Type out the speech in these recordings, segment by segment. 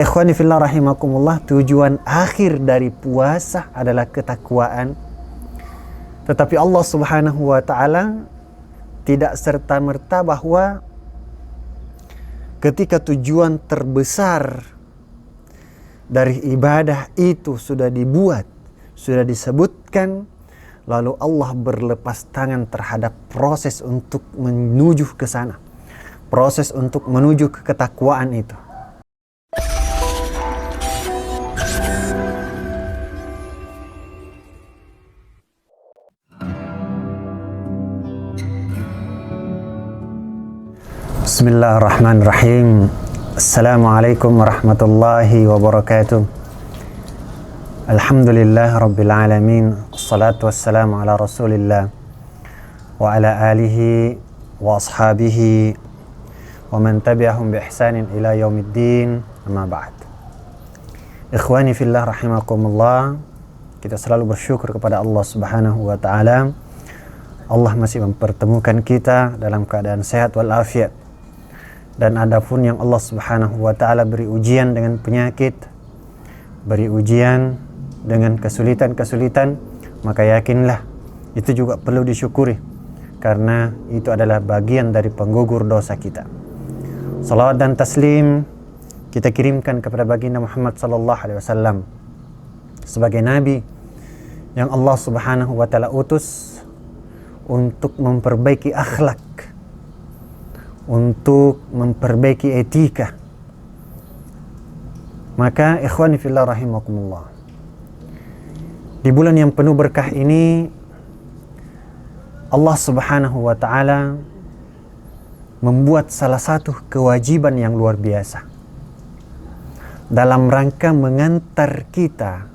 Ikhwani fillah rahimakumullah, tujuan akhir dari puasa adalah ketakwaan. Tetapi Allah Subhanahu wa taala tidak serta-merta bahwa ketika tujuan terbesar dari ibadah itu sudah dibuat, sudah disebutkan, lalu Allah berlepas tangan terhadap proses untuk menuju ke sana. Proses untuk menuju ke ketakwaan itu. Bismillahirrahmanirrahim. Assalamualaikum warahmatullahi wabarakatuh. Alhamdulillah rabbil alamin. Assalatu wassalamu ala rasulillah wa ala alihi wa ashabihi wa man tabi'ahum bi ihsanin ila yaumiddin. Amma ba'd. Ikhwani fillah rahimakumullah, kita selalu bersyukur kepada Allah Subhanahu wa taala. Allah masih mempertemukan kita dalam keadaan sehat walafiat. Dan adapun yang Allah Subhanahu wa taala beri ujian dengan penyakit, beri ujian dengan kesulitan-kesulitan, maka yakinlah itu juga perlu disyukuri, karena itu adalah bagian dari penggugur dosa kita. Salawat dan taslim kita kirimkan kepada baginda Muhammad sallallahu alaihi wasallam sebagai nabi yang Allah Subhanahu wa taala utus untuk memperbaiki akhlak, untuk memperbaiki etika. Maka ikhwani fillah rahimakumullah, di bulan yang penuh berkah ini Allah Subhanahu wa taala membuat salah satu kewajiban yang luar biasa dalam rangka mengantar kita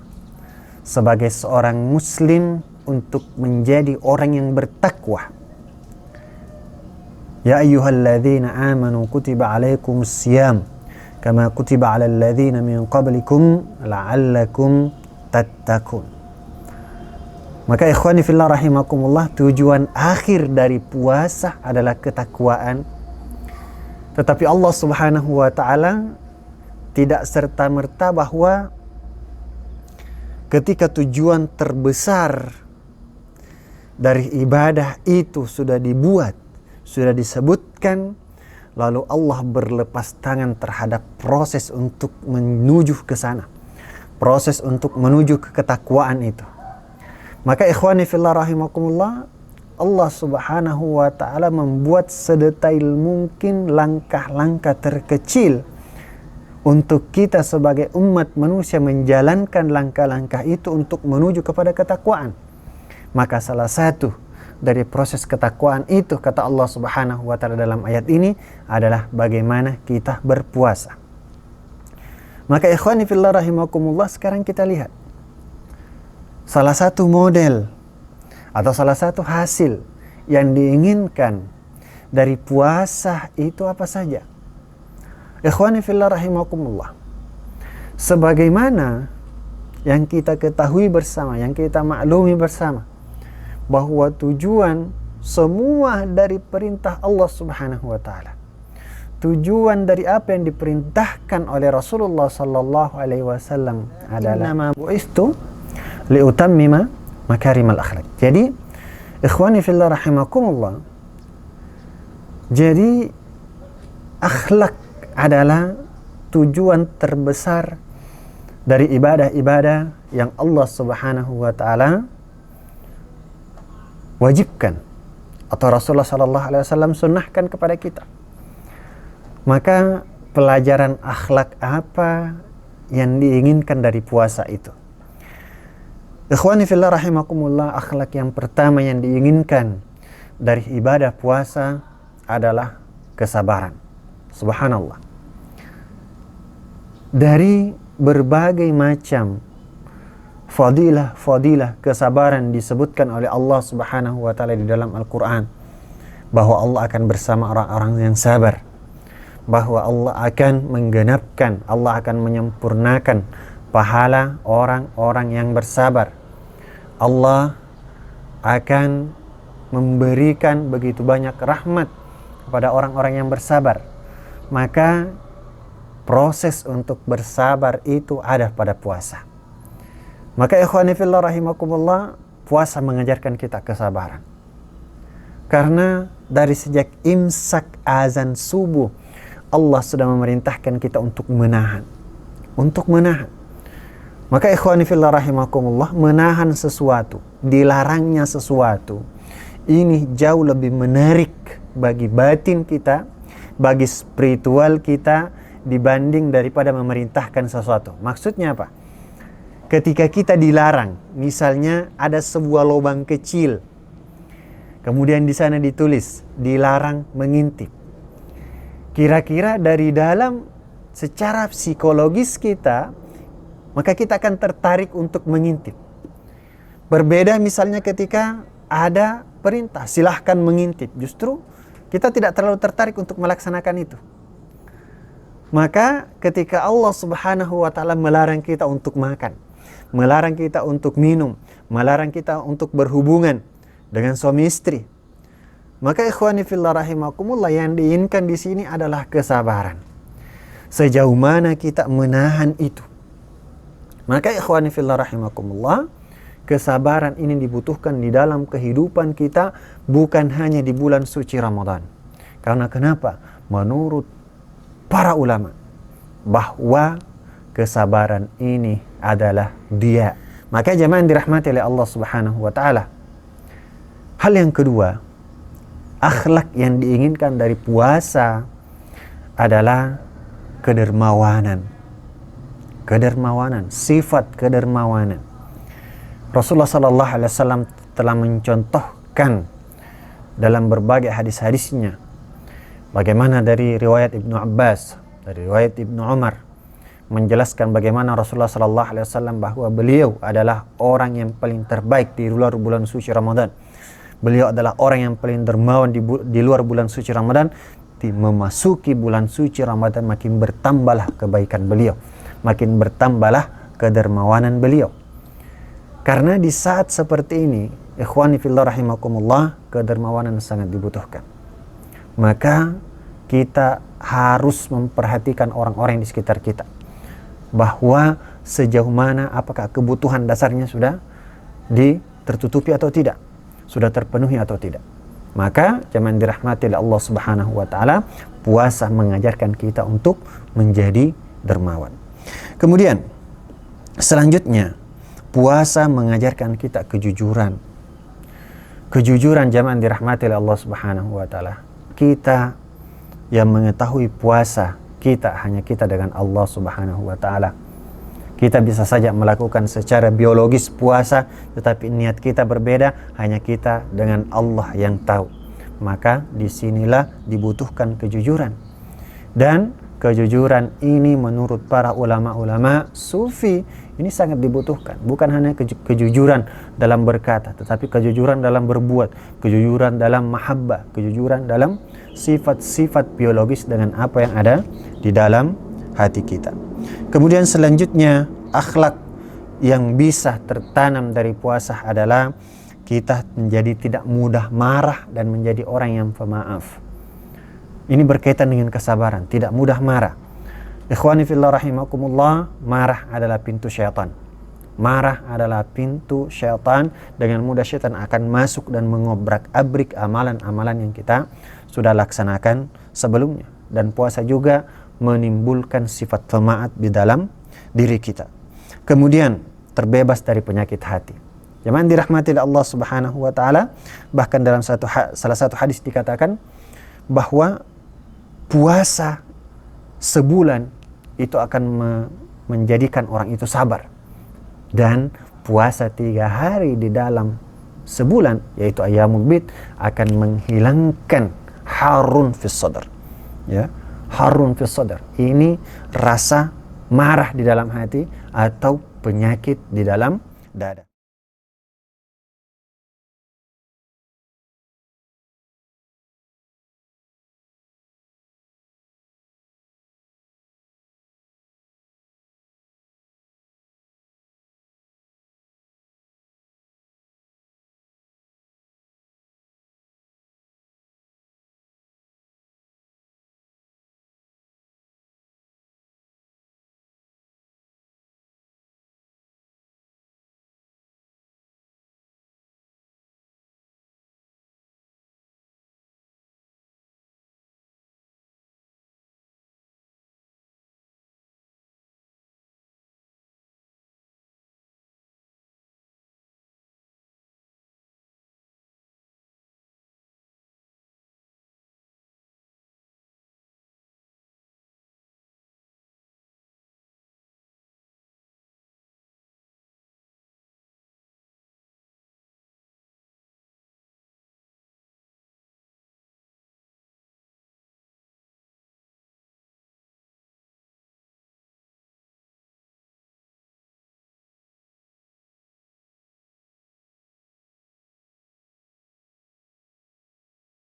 sebagai seorang muslim untuk menjadi orang yang bertakwa. Ya ayyuhalladzina amanu kutiba alaikumus siyam kama kutiba alal ladzina min qablikum la'allakum tattaqun. Maka ikhwani fillah rahimakumullah, tujuan akhir dari puasa adalah ketakwaan. Tetapi Allah Subhanahu wa taala tidak serta-merta bahwa ketika tujuan terbesar dari ibadah itu sudah dibuat, sudah disebutkan, lalu Allah berlepas tangan terhadap proses untuk menuju ke sana, proses untuk menuju ke ketakwaan itu. Maka ikhwani fillah rahimakumullah, Allah Subhanahu wa taala membuat sedetail mungkin langkah-langkah terkecil untuk kita sebagai umat manusia menjalankan langkah-langkah itu untuk menuju kepada ketakwaan. Maka salah satu dari proses ketakwaan itu, kata Allah Subhanahu wa taala dalam ayat ini, adalah bagaimana kita berpuasa. Maka ikhwani fillah rahimakumullah, sekarang kita lihat salah satu model atau salah satu hasil yang diinginkan dari puasa itu apa saja. Ikhwani fillah rahimakumullah, sebagaimana yang kita ketahui bersama, yang kita maklumi bersama, bahwa tujuan semua dari perintah Allah Subhanahu wa taala, tujuan dari apa yang diperintahkan oleh Rasulullah sallallahu alaihi wasallam adalah innama bu'istu liutammima makarimal akhlak. Jadi ikhwani fillah rahimakumullah, jadi akhlak adalah tujuan terbesar dari ibadah-ibadah yang Allah Subhanahu wa taala wajibkan atau Rasulullah sallallahu alaihi wasallam sunnahkan kepada kita. Maka pelajaran akhlak apa yang diinginkan dari puasa itu? Ikhwani fillah rahimakumullah, akhlak yang pertama yang diinginkan dari ibadah puasa adalah kesabaran. Subhanallah. Dari berbagai macam fadilah kesabaran disebutkan oleh Allah Subhanahu wa taala di dalam Al-Qur'an, bahwa Allah akan bersama orang-orang yang sabar, bahwa Allah akan menggenapkan, Allah akan menyempurnakan pahala orang-orang yang bersabar. Allah akan memberikan begitu banyak rahmat kepada orang-orang yang bersabar. Maka Proses untuk bersabar itu ada pada puasa. Maka ikhwani fillah rahimakumullah, puasa mengajarkan kita kesabaran. Karena dari sejak imsak azan subuh, Allah sudah memerintahkan kita untuk menahan. Untuk menahan. Maka ikhwani fillah rahimakumullah, menahan sesuatu, dilarangnya sesuatu, ini jauh lebih menarik bagi batin kita, bagi spiritual kita, dibanding daripada memerintahkan sesuatu. Maksudnya apa? Ketika kita dilarang, misalnya ada sebuah lubang kecil, kemudian di sana ditulis dilarang mengintip. Kira-kira dari dalam secara psikologis kita, maka kita akan tertarik untuk mengintip. Berbeda misalnya ketika ada perintah, silahkan mengintip. Justru kita tidak terlalu tertarik untuk melaksanakan itu. Maka ketika Allah Subhanahu wa ta'ala melarang kita untuk makan, melarang kita untuk minum, melarang kita untuk berhubungan dengan suami istri, maka ikhwani fillah rahimakumullah, yang diinginkan di sini adalah kesabaran. Sejauh mana kita menahan itu. Maka ikhwani fillah rahimakumullah, kesabaran ini dibutuhkan di dalam kehidupan kita, bukan hanya di bulan suci Ramadan. Karena kenapa? Menurut para ulama, bahwa kesabaran ini adalah dia. Maka jemaah dirahmati oleh Allah Subhanahu wa ta'ala, hal yang kedua, akhlak yang diinginkan dari puasa adalah kedermawanan. Kedermawanan, sifat kedermawanan. Rasulullah sallallahu alaihi wasallam telah mencontohkan dalam berbagai hadis-hadisnya, bagaimana dari riwayat Ibnu Abbas, dari riwayat Ibnu Umar, menjelaskan bagaimana Rasulullah sallallahu alaihi wasallam bahwa beliau adalah orang yang paling terbaik di luar bulan suci Ramadan. Beliau adalah orang yang paling dermawan di luar bulan suci Ramadan. Memasuki bulan suci Ramadan, makin bertambahlah kebaikan beliau, makin bertambahlah kedermawanan beliau. Karena di saat seperti ini, ikhwani fillah rahimakumullah, kedermawanan sangat dibutuhkan. Maka kita harus memperhatikan orang-orang di sekitar kita, bahwa sejauh mana apakah kebutuhan dasarnya sudah tertutupi atau tidak, sudah terpenuhi atau tidak. Maka jangan dirahmati oleh Allah Subhanahu wa ta'ala, puasa mengajarkan kita untuk menjadi dermawan. Kemudian selanjutnya, puasa mengajarkan kita kejujuran. Kejujuran jemaah dirahmati oleh Allah Subhanahu wa ta'ala. Kita yang mengetahui puasa kita hanya kita dengan Allah Subhanahu wa ta'ala. Kita bisa saja melakukan secara biologis puasa, tetapi niat kita berbeda, hanya kita dengan Allah yang tahu. Maka disinilah dibutuhkan kejujuran. Dan kejujuran ini menurut para ulama-ulama sufi ini sangat dibutuhkan. Bukan hanya kejujuran dalam berkata, tetapi kejujuran dalam berbuat, kejujuran dalam mahabbah, kejujuran dalam sifat-sifat biologis dengan apa yang ada di dalam hati kita. Kemudian selanjutnya, akhlak yang bisa tertanam dari puasa adalah kita menjadi tidak mudah marah dan menjadi orang yang pemaaf. Ini berkaitan dengan kesabaran, tidak mudah marah. Ikhwani fillah rahimakumullah, marah adalah pintu syaitan. Marah adalah pintu syaitan. Dengan mudah syaitan akan masuk dan mengobrak-abrik amalan-amalan yang kita sudah laksanakan sebelumnya. Dan puasa juga menimbulkan sifat pemaaf di dalam diri kita. Kemudian terbebas dari penyakit hati. Jemaah dirahmati oleh Allah Subhanahu wa ta'ala, bahkan dalam salah satu hadis dikatakan bahwa puasa sebulan itu akan menjadikan orang itu sabar. Dan puasa 3 hari di dalam sebulan, yaitu ayyamul bid, akan menghilangkan harun fis sadr. Ya, harun fis sadr. Ini rasa marah di dalam hati atau penyakit di dalam dada.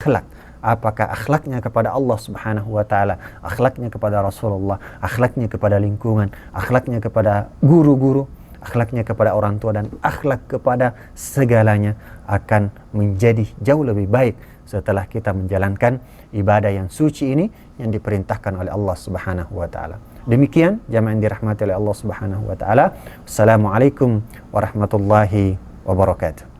kelak. Apakah akhlaknya kepada Allah Subhanahu wa taala, akhlaknya kepada Rasulullah, akhlaknya kepada lingkungan, akhlaknya kepada guru-guru, akhlaknya kepada orang tua, dan akhlak kepada segalanya akan menjadi jauh lebih baik setelah kita menjalankan ibadah yang suci ini yang diperintahkan oleh Allah Subhanahu wa taala. Demikian jamaah yang dirahmati oleh Allah Subhanahu wa taala. Assalamualaikum warahmatullahi wabarakatuh.